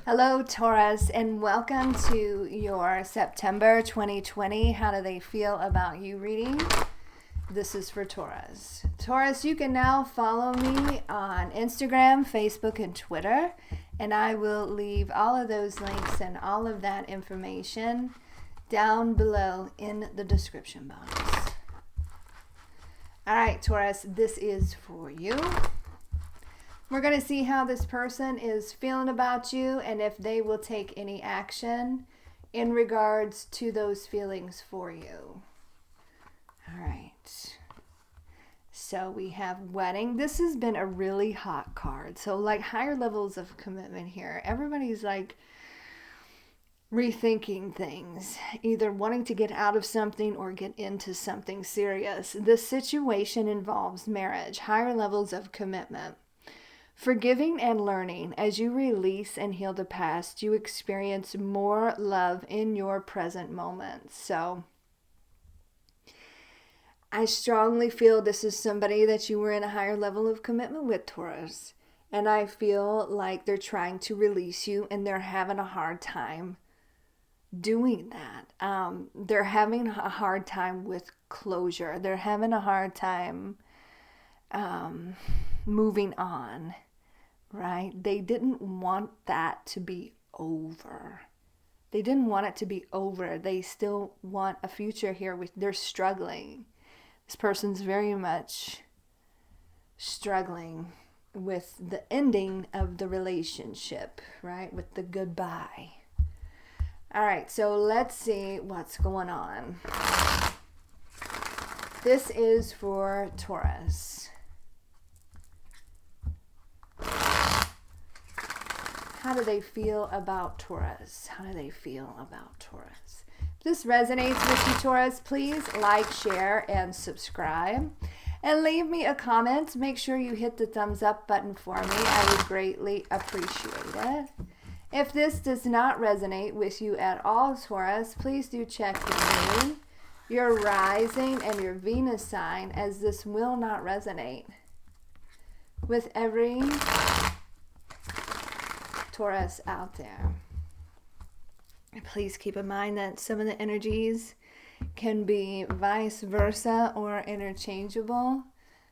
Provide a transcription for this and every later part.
Hello, Taurus, and welcome to your September 2020 How Do They Feel About You reading. This is for Taurus. Taurus, you can now follow me on Instagram, Facebook, and Twitter, and I will leave all of those links and all of that information down below in the description box. All right, Taurus, this is for you. We're going to see how this person is feeling about you and if they will take any action in regards to those feelings for you. All right. So we have wedding. This has been a really hot card. So like higher levels of commitment here. Everybody's like rethinking things, either wanting to get out of something or get into something serious. This situation involves marriage, higher levels of commitment. Forgiving and learning. As you release and heal the past, you experience more love in your present moment. So I strongly feel this is somebody that you were in a higher level of commitment with, Taurus. And I feel like they're trying to release you and they're having a hard time doing that. They're having a hard time with closure. They're having a hard time moving on, right? They didn't want that to be over. They didn't want it to be over. They still want a future here. They're struggling. This person's very much struggling with the ending of the relationship, right? With the goodbye. All right, so let's see what's going on. This is for Taurus. How do they feel about Taurus? How do they feel about Taurus? If this resonates with you, Taurus, please like, share, and subscribe. And leave me a comment. Make sure you hit the thumbs up button for me. I would greatly appreciate it. If this does not resonate with you at all, Taurus, please do check your moon, your rising, and your Venus sign, as this will not resonate with every Taurus out there. Please keep in mind that some of the energies can be vice versa or interchangeable.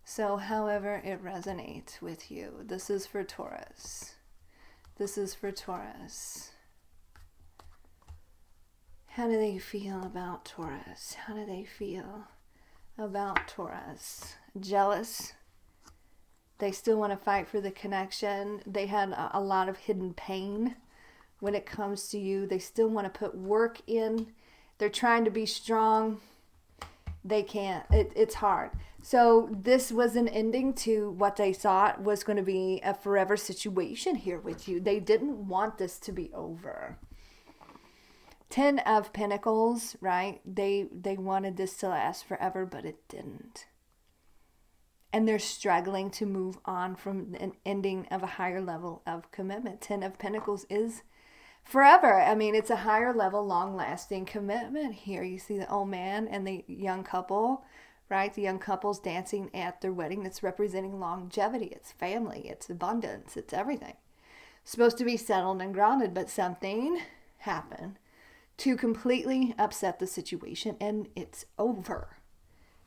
So however it resonates with you. This is for Taurus. This is for Taurus. How do they feel about Taurus? How do they feel about Taurus? Jealous. They still want to fight for the connection. They had a lot of hidden pain when it comes to you. They still want to put work in. They're trying to be strong. They can't. It's hard. So this was an ending to what they thought was going to be a forever situation here with you. They didn't want this to be over. 10 of Pentacles, right? They wanted this to last forever, but it didn't. And they're struggling to move on from an ending of a higher level of commitment. 10 of Pentacles is forever. I mean, it's a higher level, long-lasting commitment here. You see the old man and the young couple, right? The young couple's dancing at their wedding. That's representing longevity. It's family. It's abundance. It's everything. Supposed to be settled and grounded, but something happened to completely upset the situation, and it's over.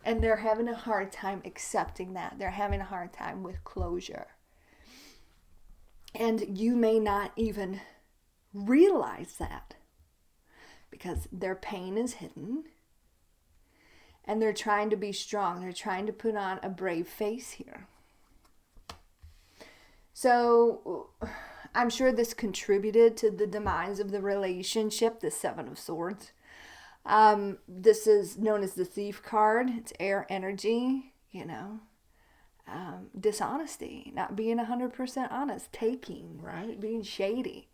And they're having a hard time accepting that. They're having a hard time with closure. And you may not even realize that because their pain is hidden. And they're trying to be strong. They're trying to put on a brave face here. So I'm sure this contributed to the demise of the relationship, the Seven of Swords. This is known as the Thief card. It's air energy, dishonesty, not being 100% honest, taking, right? Being shady.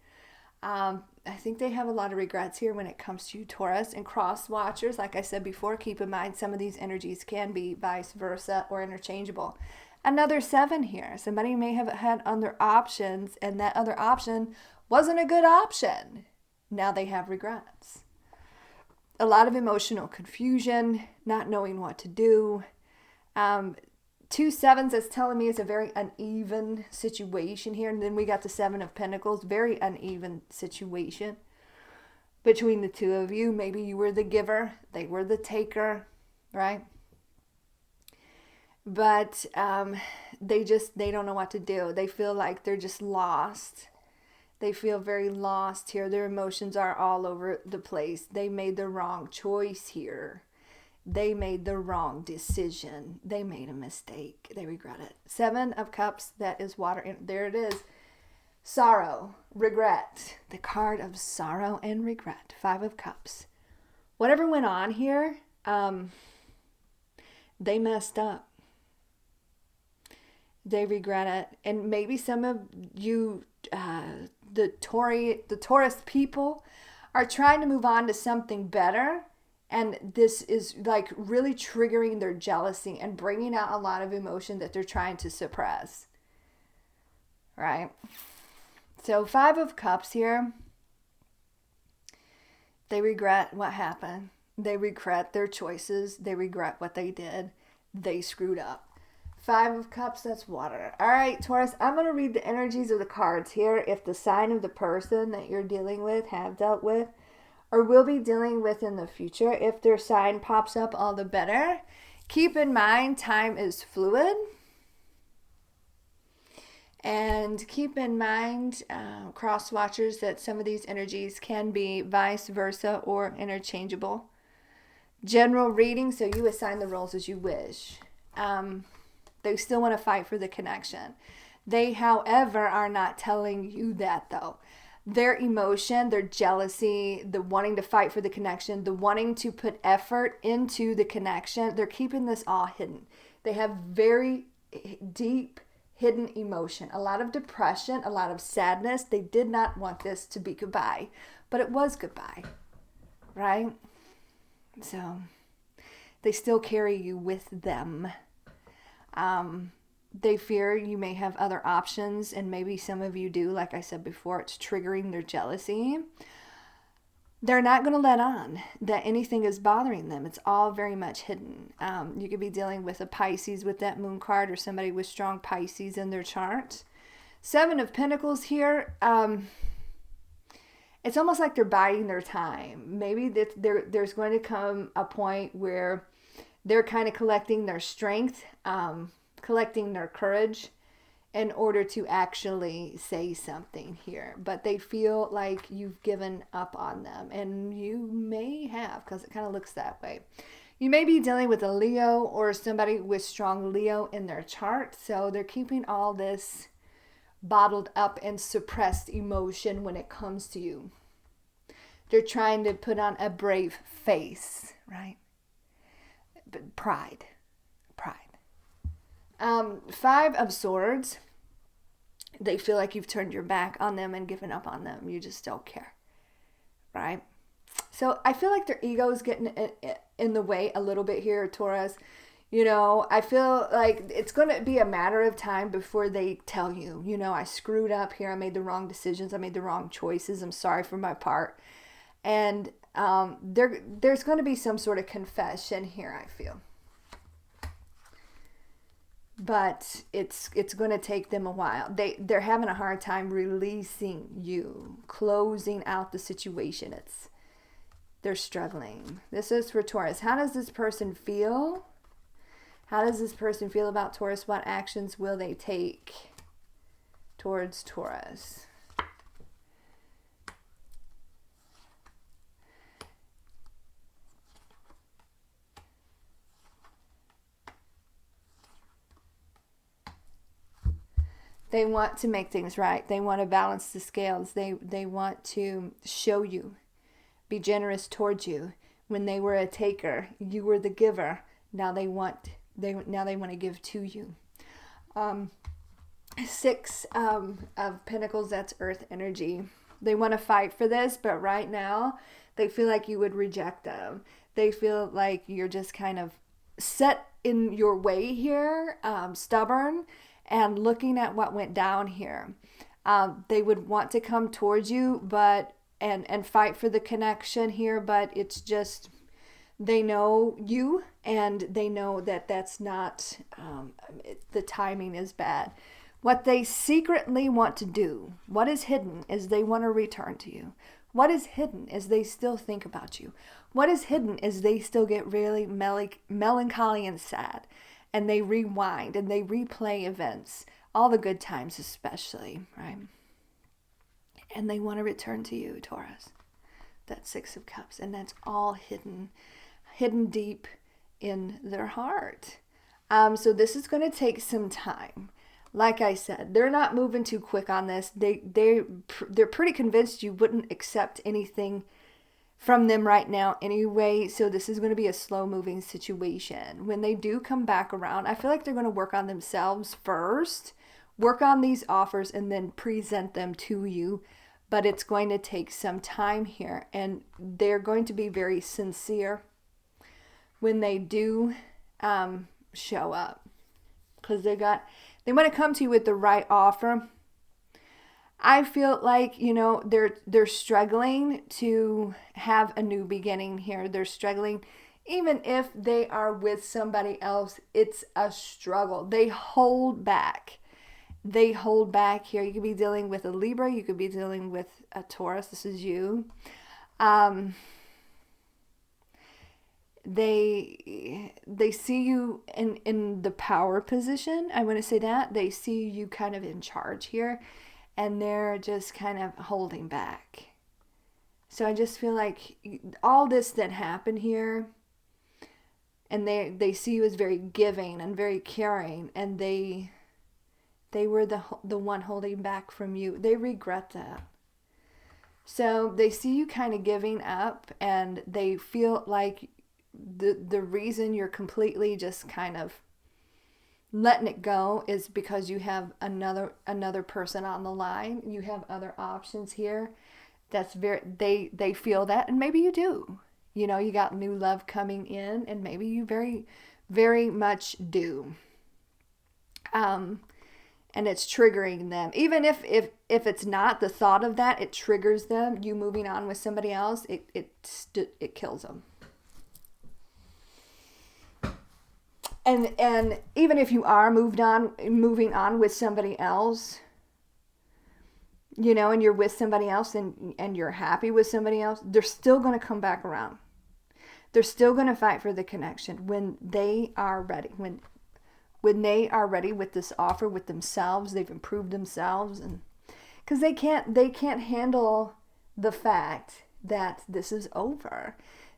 I think they have a lot of regrets here when it comes to Taurus and cross watchers. Like I said before, keep in mind some of these energies can be vice versa or interchangeable. Another 7 here. Somebody may have had other options and that other option wasn't a good option. Now they have regrets. A lot of emotional confusion, not knowing what to do. 2 sevens, that's telling me it's a very uneven situation here. And then we got the 7 of Pentacles, very uneven situation between the two of you. Maybe you were the giver, they were the taker, right? But they don't know what to do. They feel like they're just lost. They feel very lost here. Their emotions are all over the place. They made the wrong choice here. They made the wrong decision. They made a mistake. They regret it. 7 of Cups, that is water. And there it is. Sorrow, regret. The card of sorrow and regret. 5 of Cups. Whatever went on here, they messed up. They regret it. And maybe some of you, the Taurus people, are trying to move on to something better. And this is like really triggering their jealousy and bringing out a lot of emotion that they're trying to suppress. Right? So 5 of Cups here. They regret what happened. They regret their choices. They regret what they did. They screwed up. 5 of Cups, that's water. All right, Taurus, I'm going to read the energies of the cards here. If the sign of the person that you're dealing with, have dealt with, or will be dealing with in the future, if their sign pops up, all the better. Keep in mind, time is fluid. And keep in mind, cross watchers, that some of these energies can be vice versa or interchangeable. General reading, so you assign the roles as you wish. They still want to fight for the connection. They, however, are not telling you that, though. Their emotion, their jealousy, the wanting to fight for the connection, the wanting to put effort into the connection, they're keeping this all hidden. They have very deep hidden emotion, a lot of depression, a lot of sadness. They did not want this to be goodbye, but it was goodbye, right? So they still carry you with them. They fear you may have other options, and maybe some of you do. Like I said before, it's triggering their jealousy. They're not going to let on that anything is bothering them. It's all very much hidden. You could be dealing with a Pisces with that moon card, or somebody with strong Pisces in their chart. 7 of Pentacles here. It's almost like they're biding their time. Maybe there's going to come a point where they're kind of collecting their strength, collecting their courage in order to actually say something here. But they feel like you've given up on them, and you may have, because it kind of looks that way. You may be dealing with a Leo or somebody with strong Leo in their chart, so they're keeping all this bottled up and suppressed emotion when it comes to you. They're trying to put on a brave face, right? But pride. 5 of Swords. They feel like you've turned your back on them and given up on them. You just don't care, right? So I feel like their ego is getting in the way a little bit here, Taurus. You know, I feel like it's going to be a matter of time before they tell you, you know, I screwed up here. I made the wrong decisions. I made the wrong choices. I'm sorry for my part. And there's going to be some sort of confession here, I feel. But it's going to take them a while. They're having a hard time releasing you, closing out the situation. They're struggling. This is for Taurus. How does this person feel? How does this person feel about Taurus? What actions will they take towards Taurus? They want to make things right. They want to balance the scales. They want to show you, be generous towards you. When they were a taker, you were the giver. Now they want to give to you. 6 of Pentacles, that's earth energy. They want to fight for this, but right now they feel like you would reject them. They feel like you're just kind of set in your way here, stubborn, and looking at what went down here. They would want to come towards you, but and fight for the connection here, but it's just They know you, and they know that that's not, the timing is bad. What they secretly want to do, what is hidden, is they want to return to you. What is hidden is they still think about you. What is hidden is they still get really melancholy and sad, and they rewind and they replay events, all the good times especially, right? And they want to return to you, Taurus. That Six of Cups, and that's all hidden deep in their heart. So this is going to take some time. Like I said, they're not moving too quick on this. They're pretty convinced you wouldn't accept anything from them right now anyway. So this is going to be a slow moving situation. When they do come back around, I feel like they're going to work on themselves first, work on these offers, and then present them to you. But it's going to take some time here, and they're going to be very sincere when they do show up, because they want to come to you with the right offer. I feel like, they're struggling to have a new beginning here. They're struggling, even if they are with somebody else, it's a struggle. They hold back. Here. You could be dealing with a Libra. You could be dealing with a Taurus. This is you. They see you in the power position. I want to say that. They see you kind of in charge here, and they're just kind of holding back. So I just feel like all this that happened here, and they see you as very giving and very caring, and they were the one holding back from you. They regret that. So they see you kind of giving up, and they feel like the reason you're completely just kind of letting it go is because you have another person on the line. You have other options here. That's they feel that, and maybe you do. You got new love coming in, and maybe you very, very much do. And it's triggering them. Even if it's not the thought of that, it triggers them. You moving on with somebody else, it kills them. And even if you are moving on with somebody else, and you're with somebody else, and you're happy with somebody else, they're still going to come back around. They're still going to fight for the connection when they are ready. When they are ready with this offer, with themselves, they've improved themselves, and because they can't handle the fact that this is over.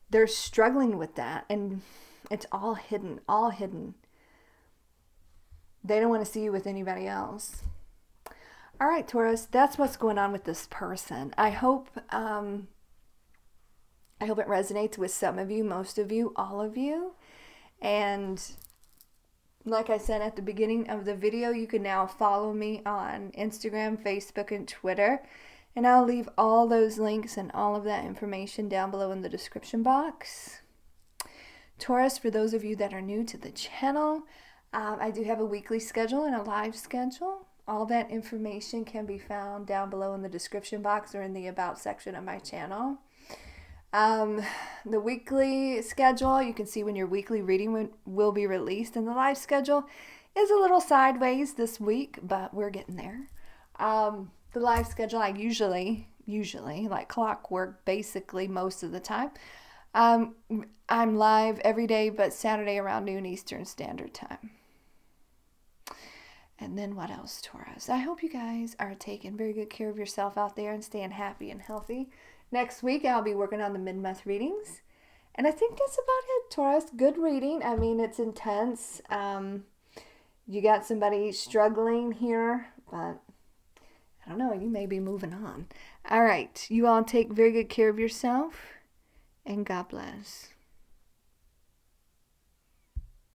They're struggling with that, and it's all hidden. They don't want to see you with anybody else. All right, Taurus, that's what's going on with this person. I hope it resonates with some of you, most of you, all of you. And like I said at the beginning of the video, you can now follow me on Instagram, Facebook, and Twitter. And I'll leave all those links and all of that information down below in the description box. Taurus, for those of you that are new to the channel, I do have a weekly schedule and a live schedule. All that information can be found down below in the description box or in the About section of my channel. The weekly schedule, you can see when your weekly reading will be released, and the live schedule is a little sideways this week, but we're getting there. The live schedule, I usually like clockwork, basically most of the time. I'm live every day but Saturday around noon Eastern Standard Time. And then what else, Taurus? I hope you guys are taking very good care of yourself out there and staying happy and healthy. Next week, I'll be working on the mid-month readings. And I think that's about it, Taurus. Good reading. I mean, it's intense. You got somebody struggling here, but I don't know. You may be moving on. All right. You all take very good care of yourself, and God bless.